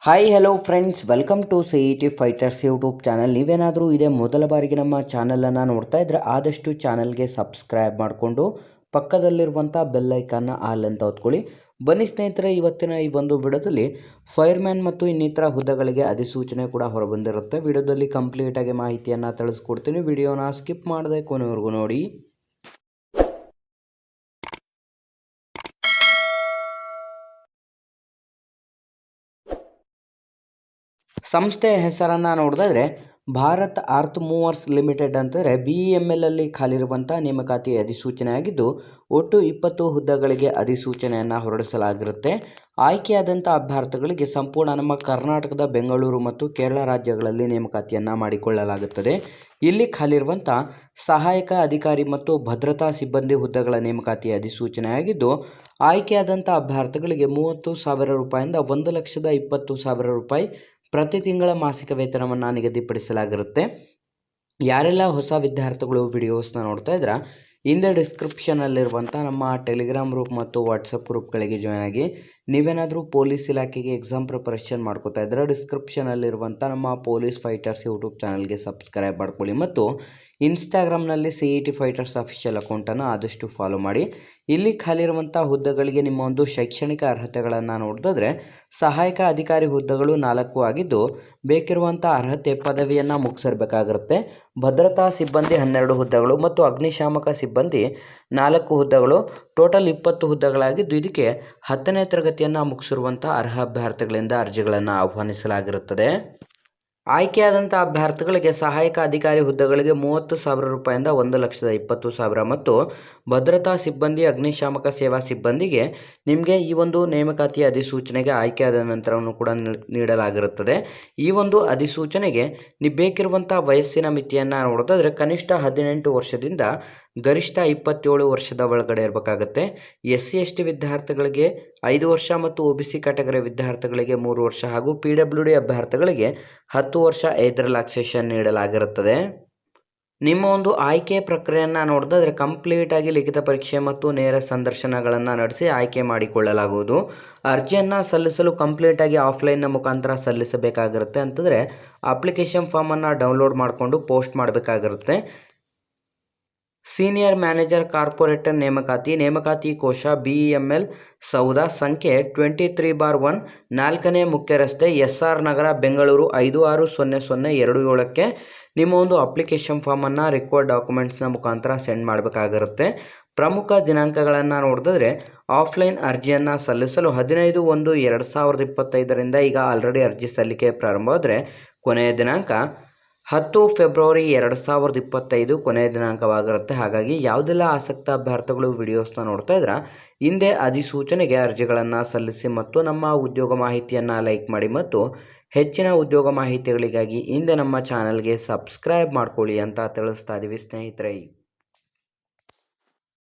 Hi hello friends, welcome to CET fighters YouTube channel. ನೀವೇನಾದರೂ ಇದೇ ಮೊದಲ ಬಾರಿಗೆ ನಮ್ಮ ಚಾನಲನ್ನು ನೋಡ್ತಾ ಇದ್ದರೆ ಆದಷ್ಟು ಚಾನಲ್ಗೆ ಸಬ್ಸ್ಕ್ರೈಬ್ ಮಾಡಿಕೊಂಡು ಪಕ್ಕದಲ್ಲಿರುವಂಥ ಬೆಲ್ ಐಕಾನ್ನ ಆಲ್ ಅಂತ ಹೊತ್ಕೊಳ್ಳಿ. ಬನ್ನಿ ಸ್ನೇಹಿತರೆ, ಇವತ್ತಿನ ಈ ಒಂದು ವಿಡಿಯೋದಲ್ಲಿ ಫೈರ್ಮ್ಯಾನ್ ಮತ್ತು ಇನ್ನಿತರ ಹುದ್ದೆಗಳಿಗೆ ಅಧಿಸೂಚನೆ ಕೂಡ ಹೊರಬಂದಿರುತ್ತೆ. ವಿಡಿಯೋದಲ್ಲಿ ಕಂಪ್ಲೀಟಾಗಿ ಮಾಹಿತಿಯನ್ನು ತಿಳಿಸ್ಕೊಡ್ತೀನಿ. ವಿಡಿಯೋನ ಸ್ಕಿಪ್ ಮಾಡದೆ ಕೊನೆವರೆಗೂ ನೋಡಿ. ಸಂಸ್ಥೆಯ ಹೆಸರನ್ನು ನೋಡಿದ್ರೆ ಭಾರತ್ ಅರ್ತ್ ಮೂವರ್ಸ್ ಲಿಮಿಟೆಡ್ ಅಂತಂದರೆ BEML ಅಲ್ಲಿ ಖಾಲಿರುವಂಥ ನೇಮಕಾತಿ ಅಧಿಸೂಚನೆ ಆಗಿದ್ದು, ಒಟ್ಟು 20 ಹುದ್ದೆಗಳಿಗೆ ಅಧಿಸೂಚನೆಯನ್ನು ಹೊರಡಿಸಲಾಗಿರುತ್ತೆ. ಆಯ್ಕೆಯಾದಂಥ ಅಭ್ಯರ್ಥಿಗಳಿಗೆ ಸಂಪೂರ್ಣ ನಮ್ಮ ಕರ್ನಾಟಕದ ಬೆಂಗಳೂರು ಮತ್ತು ಕೇರಳ ರಾಜ್ಯಗಳಲ್ಲಿ ನೇಮಕಾತಿಯನ್ನು ಮಾಡಿಕೊಳ್ಳಲಾಗುತ್ತದೆ. ಇಲ್ಲಿ ಖಾಲಿರುವಂಥ ಸಹಾಯಕ ಅಧಿಕಾರಿ ಮತ್ತು ಭದ್ರತಾ ಸಿಬ್ಬಂದಿ ಹುದ್ದೆಗಳ ನೇಮಕಾತಿ ಅಧಿಸೂಚನೆ ಆಗಿದ್ದು, ಆಯ್ಕೆಯಾದಂಥ ಅಭ್ಯರ್ಥಿಗಳಿಗೆ 30,000 ರೂಪಾಯಿಂದ 1,20,000 ರೂಪಾಯಿ ಪ್ರತಿ ತಿಂಗಳ ಮಾಸಿಕ ವೇತನವನ್ನು ನಿಗದಿಪಡಿಸಲಾಗಿರುತ್ತೆ. ಯಾರೆಲ್ಲ ಹೊಸ ವಿದ್ಯಾರ್ಥಿಗಳು ವಿಡಿಯೋಸ್ನ ನೋಡ್ತಾ ಇದ್ರೆ ಹಿಂದೆ ಡಿಸ್ಕ್ರಿಪ್ಷನಲ್ಲಿರುವಂಥ ನಮ್ಮ ಟೆಲಿಗ್ರಾಮ್ ಗ್ರೂಪ್ ಮತ್ತು ವಾಟ್ಸಪ್ ಗ್ರೂಪ್ಗಳಿಗೆ ಜಾಯ್ನ್ ಆಗಿ. ನೀವೇನಾದರೂ ಪೊಲೀಸ್ ಇಲಾಖೆಗೆ ಎಕ್ಸಾಮ್ ಪ್ರಿಪರೇಷನ್ ಮಾಡ್ಕೋತಾ ಇದ್ದರೆ ಡಿಸ್ಕ್ರಿಪ್ಷನಲ್ಲಿರುವಂಥ ನಮ್ಮ ಪೊಲೀಸ್ ಫೈಟರ್ಸ್ ಯೂಟ್ಯೂಬ್ ಚಾನಲ್ಗೆ ಸಬ್ಸ್ಕ್ರೈಬ್ ಮಾಡ್ಕೊಳ್ಳಿ ಮತ್ತು ಇನ್ಸ್ಟಾಗ್ರಾಮ್ನಲ್ಲಿ CET ಫೈಟರ್ಸ್ ಅಫಿಷಿಯಲ್ ಅಕೌಂಟನ್ನು ಆದಷ್ಟು ಫಾಲೋ ಮಾಡಿ. ಇಲ್ಲಿ ಖಾಲಿರುವಂಥ ಹುದ್ದೆಗಳಿಗೆ ನಿಮ್ಮ ಒಂದು ಶೈಕ್ಷಣಿಕ ಅರ್ಹತೆಗಳನ್ನು ನೋಡಿದ್ರೆ ಸಹಾಯಕ ಅಧಿಕಾರಿ ಹುದ್ದೆಗಳು 4 ಆಗಿದ್ದು, ಬೇಕಿರುವಂಥ ಅರ್ಹತೆ ಪದವಿಯನ್ನು ಮುಗಿಸಿರಬೇಕಾಗಿರುತ್ತೆ. ಭದ್ರತಾ ಸಿಬ್ಬಂದಿ 12 ಹುದ್ದೆಗಳು ಮತ್ತು ಅಗ್ನಿಶಾಮಕ ಸಿಬ್ಬಂದಿ 4 ಹುದ್ದೆಗಳು, ಟೋಟಲ್ 20 ಹುದ್ದೆಗಳಾಗಿದ್ದು, ಇದಕ್ಕೆ 10ನೇ ತರಗತಿಯನ್ನು ಮುಗಿಸಿರುವಂಥ ಅರ್ಹ ಅಭ್ಯರ್ಥಿಗಳಿಂದ ಅರ್ಜಿಗಳನ್ನು ಆಹ್ವಾನಿಸಲಾಗಿರುತ್ತದೆ. ಆಯ್ಕೆಯಾದಂಥ ಅಭ್ಯರ್ಥಿಗಳಿಗೆ ಸಹಾಯಕ ಅಧಿಕಾರಿ ಹುದ್ದೆಗಳಿಗೆ 30,000 ರೂಪಾಯಿಂದ 1,20,000 ಮತ್ತು ಭದ್ರತಾ ಸಿಬ್ಬಂದಿ ಅಗ್ನಿಶಾಮಕ ಸೇವಾ ಸಿಬ್ಬಂದಿಗೆ ನಿಮಗೆ ಈ ಒಂದು ನೇಮಕಾತಿ ಅಧಿಸೂಚನೆಗೆ ಆಯ್ಕೆಯಾದ ನಂತರವನ್ನು ಕೂಡ ನೀಡಲಾಗಿರುತ್ತದೆ. ಈ ಒಂದು ಅಧಿಸೂಚನೆಗೆ ನೀವು ಬೇಕಿರುವಂಥ ವಯಸ್ಸಿನ ಮಿತಿಯನ್ನು ನೋಡೋದಾದರೆ ಕನಿಷ್ಠ 18 ವರ್ಷದಿಂದ ಗರಿಷ್ಠ 27 ವರ್ಷದ ಒಳಗಡೆ ಇರಬೇಕಾಗುತ್ತೆ. SC ST ವಿದ್ಯಾರ್ಥಿಗಳಿಗೆ 5 ವರ್ಷ ಮತ್ತು OBC ಕ್ಯಾಟಗರಿ ವಿದ್ಯಾರ್ಥಿಗಳಿಗೆ 3 ವರ್ಷ ಹಾಗೂ PWD ಅಭ್ಯರ್ಥಿಗಳಿಗೆ 10 ವರ್ಷ ಏಜ್ ರಿಲ್ಯಾಕ್ಸೇಷನ್ ನೀಡಲಾಗಿರುತ್ತದೆ. ನಿಮ್ಮ ಒಂದು ಆಯ್ಕೆ ಪ್ರಕ್ರಿಯೆಯನ್ನು ನೋಡಿದ್ರೆ ಕಂಪ್ಲೀಟಾಗಿ ಲಿಖಿತ ಪರೀಕ್ಷೆ ಮತ್ತು ನೇರ ಸಂದರ್ಶನಗಳನ್ನು ನಡೆಸಿ ಆಯ್ಕೆ ಮಾಡಿಕೊಳ್ಳಲಾಗುವುದು. ಅರ್ಜಿಯನ್ನು ಸಲ್ಲಿಸಲು ಕಂಪ್ಲೀಟಾಗಿ ಆಫ್ಲೈನ್ನ ಮುಖಾಂತರ ಸಲ್ಲಿಸಬೇಕಾಗಿರುತ್ತೆ. ಅಂತಂದರೆ ಅಪ್ಲಿಕೇಶನ್ ಫಾರ್ಮನ್ನು ಡೌನ್ಲೋಡ್ ಮಾಡಿಕೊಂಡು ಪೋಸ್ಟ್ ಮಾಡಬೇಕಾಗಿರುತ್ತೆ. ಸೀನಿಯರ್ ಮ್ಯಾನೇಜರ್ ಕಾರ್ಪೊರೇಟರ್ ನೇಮಕಾತಿ ಕೋಶ BEML ಸೌಧ ಸಂಖ್ಯೆ 23/1 4ನೇ ಮುಖ್ಯ ರಸ್ತೆ SR ನಗರ ಬೆಂಗಳೂರು 560027ಕ್ಕೆ ನಿಮ್ಮ ಒಂದು ಅಪ್ಲಿಕೇಶನ್ ಫಾರ್ಮನ್ನು ರಿಕ್ವೈರ್ಡ್ ಡಾಕ್ಯುಮೆಂಟ್ಸ್ನ ಮುಖಾಂತರ ಸೆಂಡ್ ಮಾಡಬೇಕಾಗಿರುತ್ತೆ. ಪ್ರಮುಖ ದಿನಾಂಕಗಳನ್ನು ನೋಡಿದ್ರೆ ಆಫ್ಲೈನ್ ಅರ್ಜಿಯನ್ನು ಸಲ್ಲಿಸಲು 15/1/2025 ಈಗ ಆಲ್ರೆಡಿ ಅರ್ಜಿ ಸಲ್ಲಿಕೆ ಪ್ರಾರಂಭವಾದರೆ ಕೊನೆಯ ದಿನಾಂಕ 10 ಫೆಬ್ರವರಿ 2025 ಕೊನೆಯ ದಿನಾಂಕವಾಗಿರುತ್ತೆ. ಹಾಗಾಗಿ ಯಾವುದೆಲ್ಲ ಆಸಕ್ತ ಅಭ್ಯರ್ಥಿಗಳು ವಿಡಿಯೋಸ್ನ ನೋಡ್ತಾ ಇದ್ರೆ ಹಿಂದೆ ಅಧಿಸೂಚನೆಗೆ ಅರ್ಜಿಗಳನ್ನು ಸಲ್ಲಿಸಿ ಮತ್ತು ನಮ್ಮ ಉದ್ಯೋಗ ಮಾಹಿತಿಯನ್ನು ಲೈಕ್ ಮಾಡಿ ಮತ್ತು ಹೆಚ್ಚಿನ ಉದ್ಯೋಗ ಮಾಹಿತಿಗಳಿಗಾಗಿ ಹಿಂದೆ ನಮ್ಮ ಚಾನಲ್ಗೆ ಸಬ್ಸ್ಕ್ರೈಬ್ ಮಾಡ್ಕೊಳ್ಳಿ ಅಂತ ತಿಳಿಸ್ತಾ ಇದ್ದೀವಿ ಸ್ನೇಹಿತರೆ.